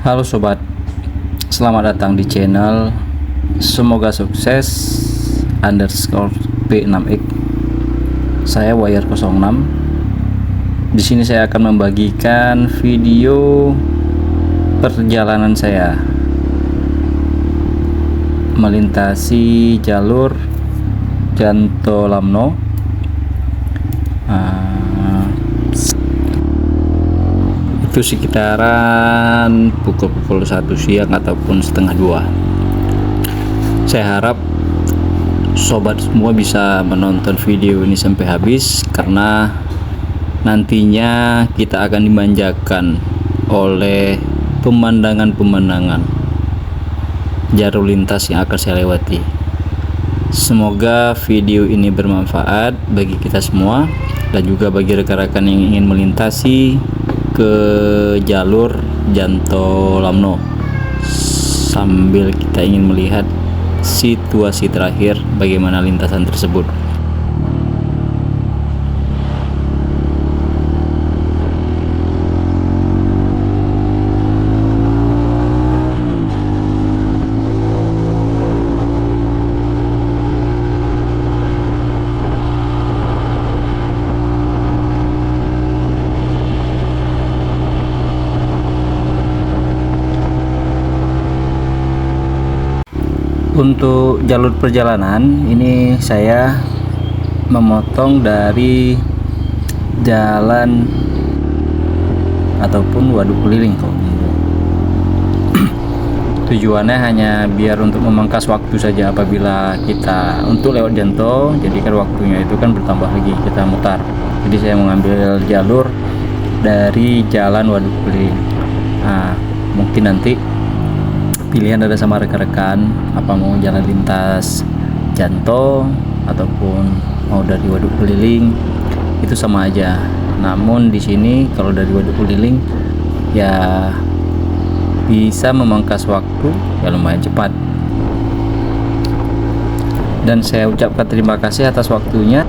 Halo sobat, selamat datang di channel Semoga Sukses underscore P6X. Saya Wire 06. Di sini saya akan membagikan video perjalanan saya melintasi jalur Janto Lamno. Itu sekitaran pukul 1 siang ataupun setengah 2. Saya harap sobat semua bisa menonton video ini sampai habis, karena nantinya kita akan dimanjakan oleh pemandangan jalur lintas yang akan saya lewati. Semoga video ini bermanfaat bagi kita semua dan juga bagi rekan-rekan yang ingin melintasi ke jalur Janto Lamno, sambil kita ingin melihat situasi terakhir bagaimana lintasan tersebut. Untuk jalur perjalanan ini saya memotong dari jalan ataupun waduk keliling. Tujuannya hanya biar untuk memangkas waktu saja apabila kita untuk lewat Janto, jadi kan waktunya itu kan bertambah lagi kita mutar. Jadi saya mengambil jalur dari jalan waduk keliling. Mungkin nanti pilihan ada sama rekan-rekan, apa mau jalan lintas Janto ataupun mau dari waduk keliling, itu sama aja. Namun di sini kalau dari waduk keliling ya bisa memangkas waktu ya lumayan cepat. Dan saya ucapkan terima kasih atas waktunya.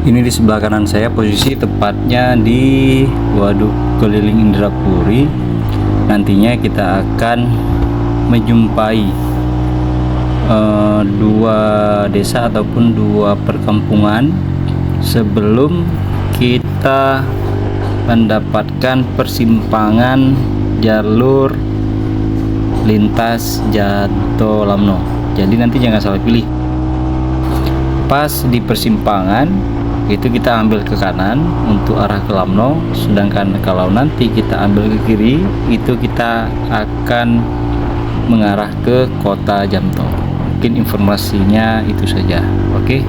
Ini di sebelah kanan saya, posisi tepatnya di Waduk Keliling Indrapuri. Nantinya kita akan menjumpai dua desa ataupun dua perkampungan sebelum kita mendapatkan persimpangan jalur lintas Jato Lamno. Jadi nanti jangan salah pilih. Pas di persimpangan itu kita ambil ke kanan untuk arah ke Lamno, sedangkan kalau nanti kita ambil ke kiri itu kita akan mengarah ke kota Jamto. Mungkin informasinya itu saja. Oke.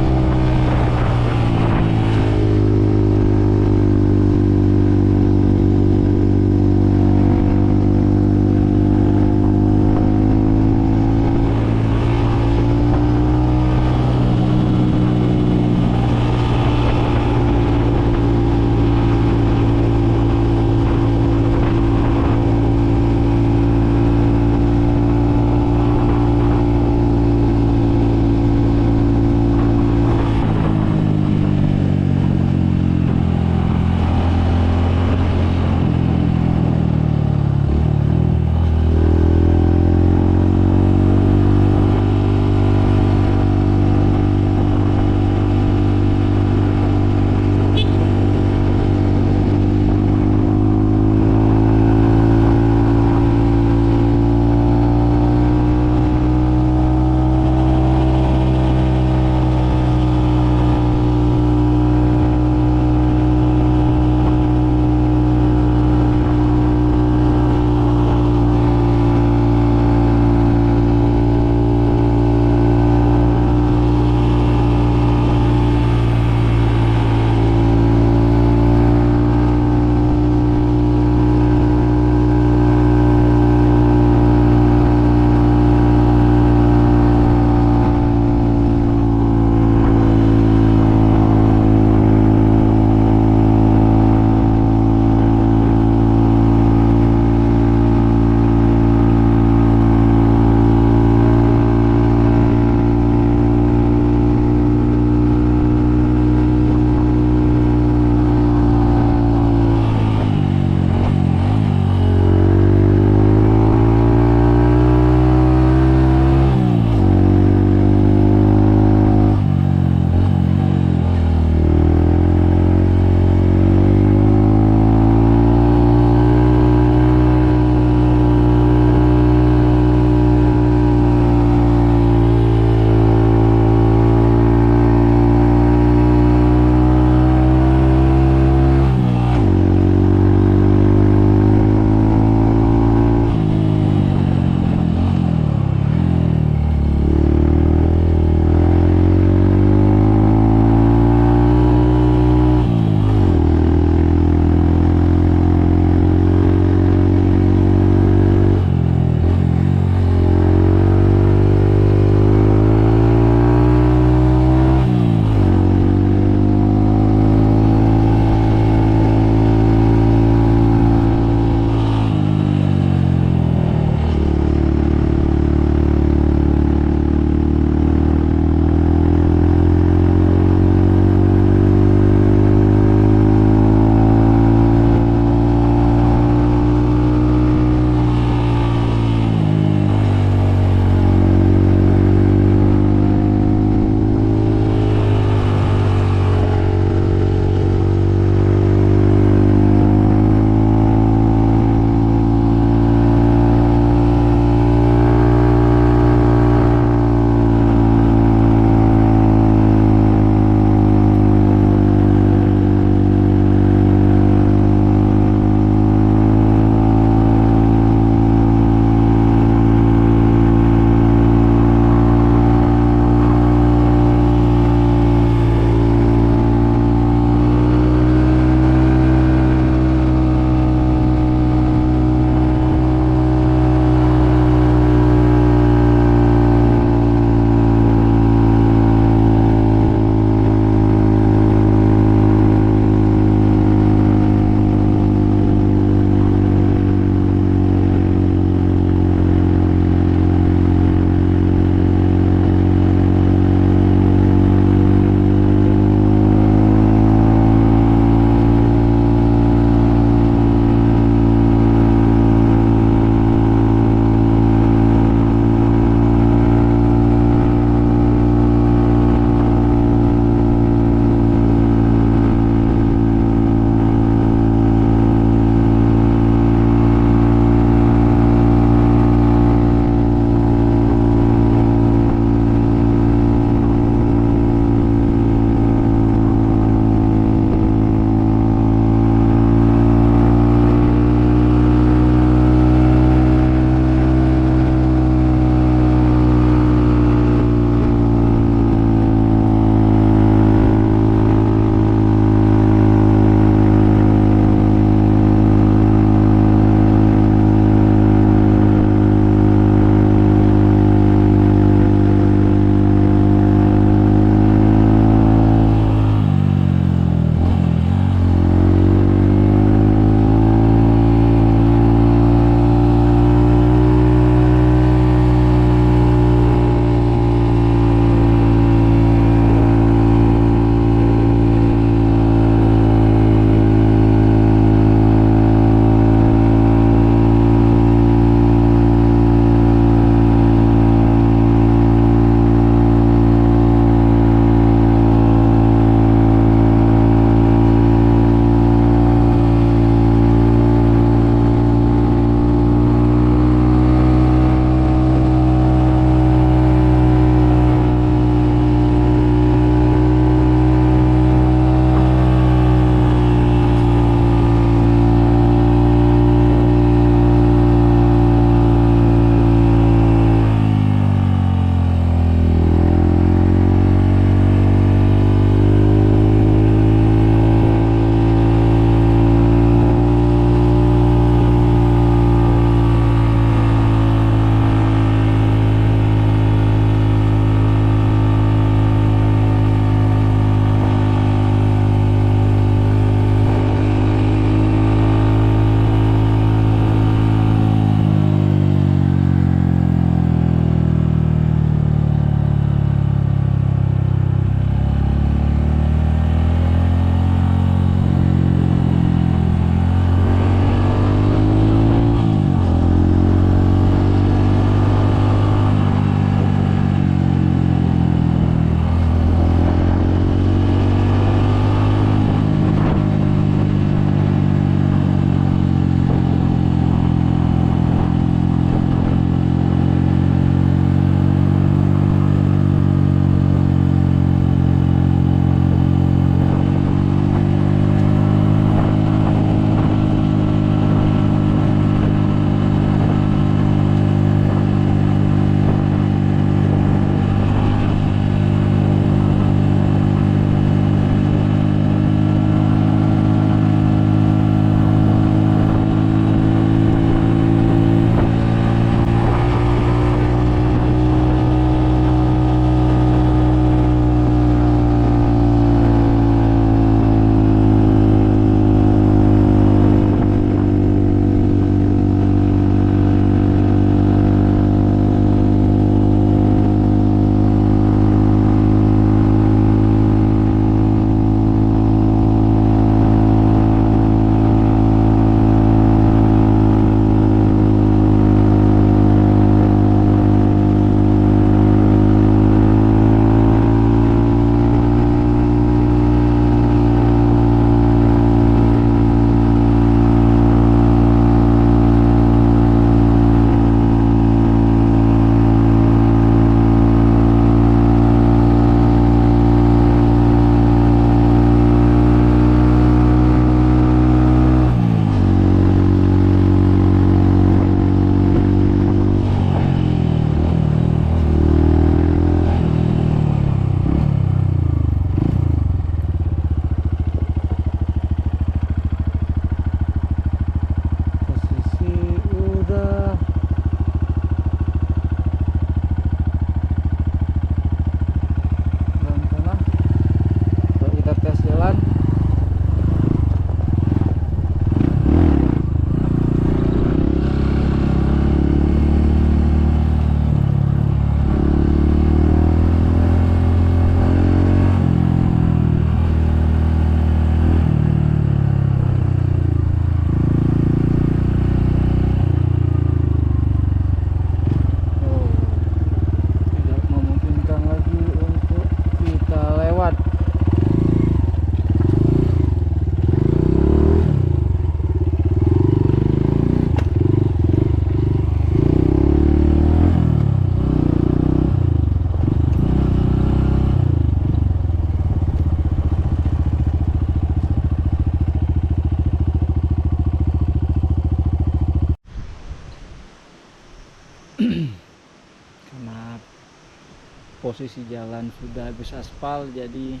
posisi jalan sudah habis aspal, jadi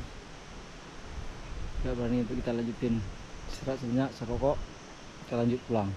gak berani untuk kita lanjutin. Istirahat sejenak, serokok, kita lanjut pulang.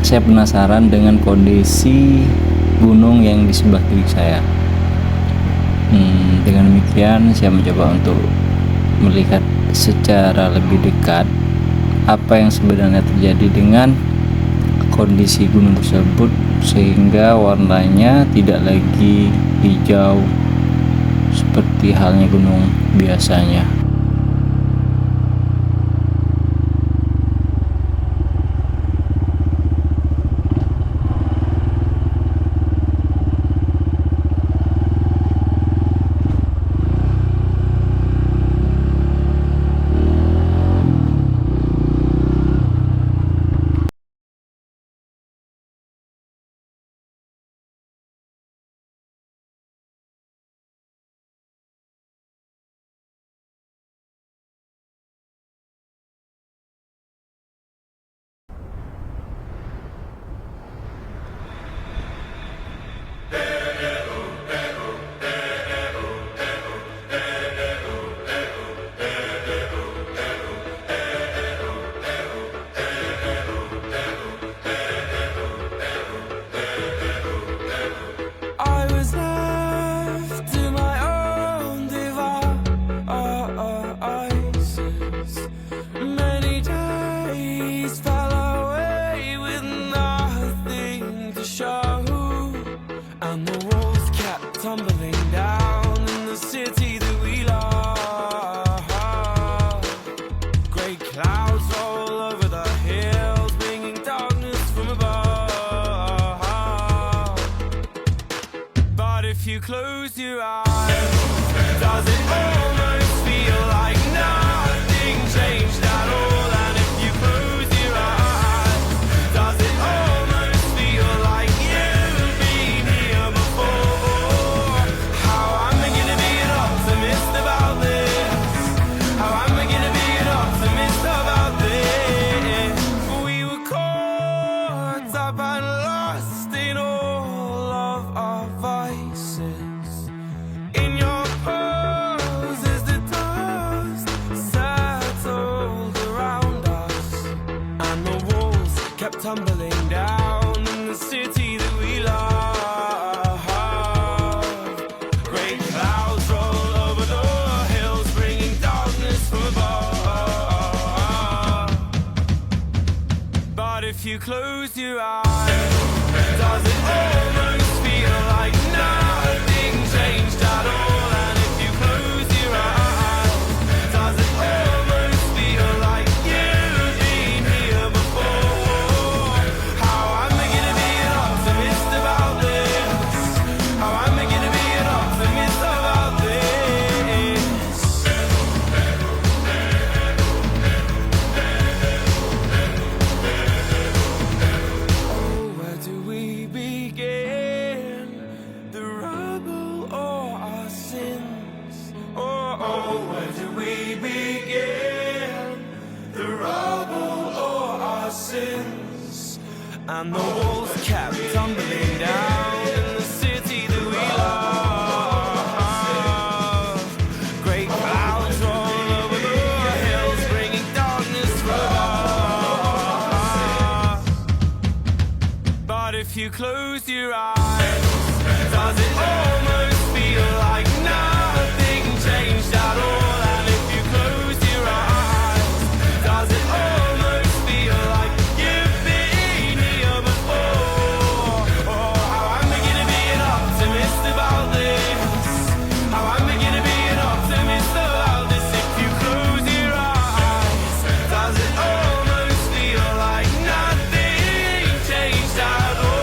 Saya penasaran dengan kondisi gunung yang di sebelah kiri saya. Dengan demikian saya mencoba untuk melihat secara lebih dekat apa yang sebenarnya terjadi dengan kondisi gunung tersebut, sehingga warnanya tidak lagi hijau seperti halnya gunung biasanya. tumbling down in the city that we love. Great clouds roll over the hills, bringing darkness from above. But if you close your eyes, does it almost feel like nothing changed at all? And if you close your eyes, does it almost feel like you've been here before? How am I gonna be an optimist about this? How am I gonna be an optimist about this? We were caught up and lost in all of our vices. In your pose as the dust settled around us, and the walls kept tumbling down in the city that we love. Great clouds roll over the hills, bringing darkness from above. But if you close your eyes, does it almost feel like nothing changed at all? And if you close your eyes, does it almost feel like you've been here before? How am I gonna be an optimist about this? How am I gonna be an optimist about this? Oh, where do we begin? The rubble or our sins? Oh, where do we begin? The rubble or our sins? And the walls kept tumbling down in the city that we love. Great clouds roll over the hills, bringing darkness from above. But if you close your eyes, does it almost feel like nothing changed at all? And if you close your eyes, does it almost feel like you've been here before? Oh, how am I gonna be an optimist about this? How am I gonna be an optimist about this? If you close your eyes, does it almost feel like nothing changed at all?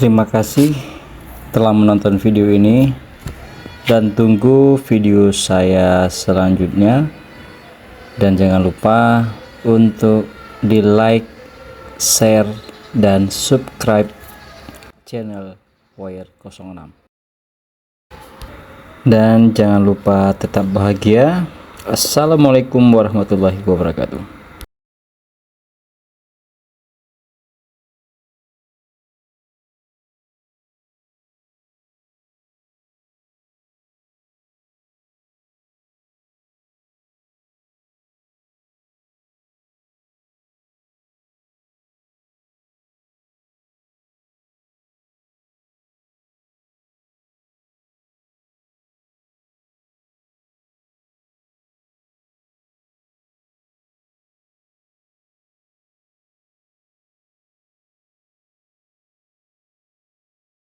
Terima kasih telah menonton video ini. dan tunggu video saya selanjutnya, dan jangan lupa untuk di like, share, dan subscribe channel Wire 06. Dan jangan lupa tetap bahagia. Assalamualaikum warahmatullahi wabarakatuh.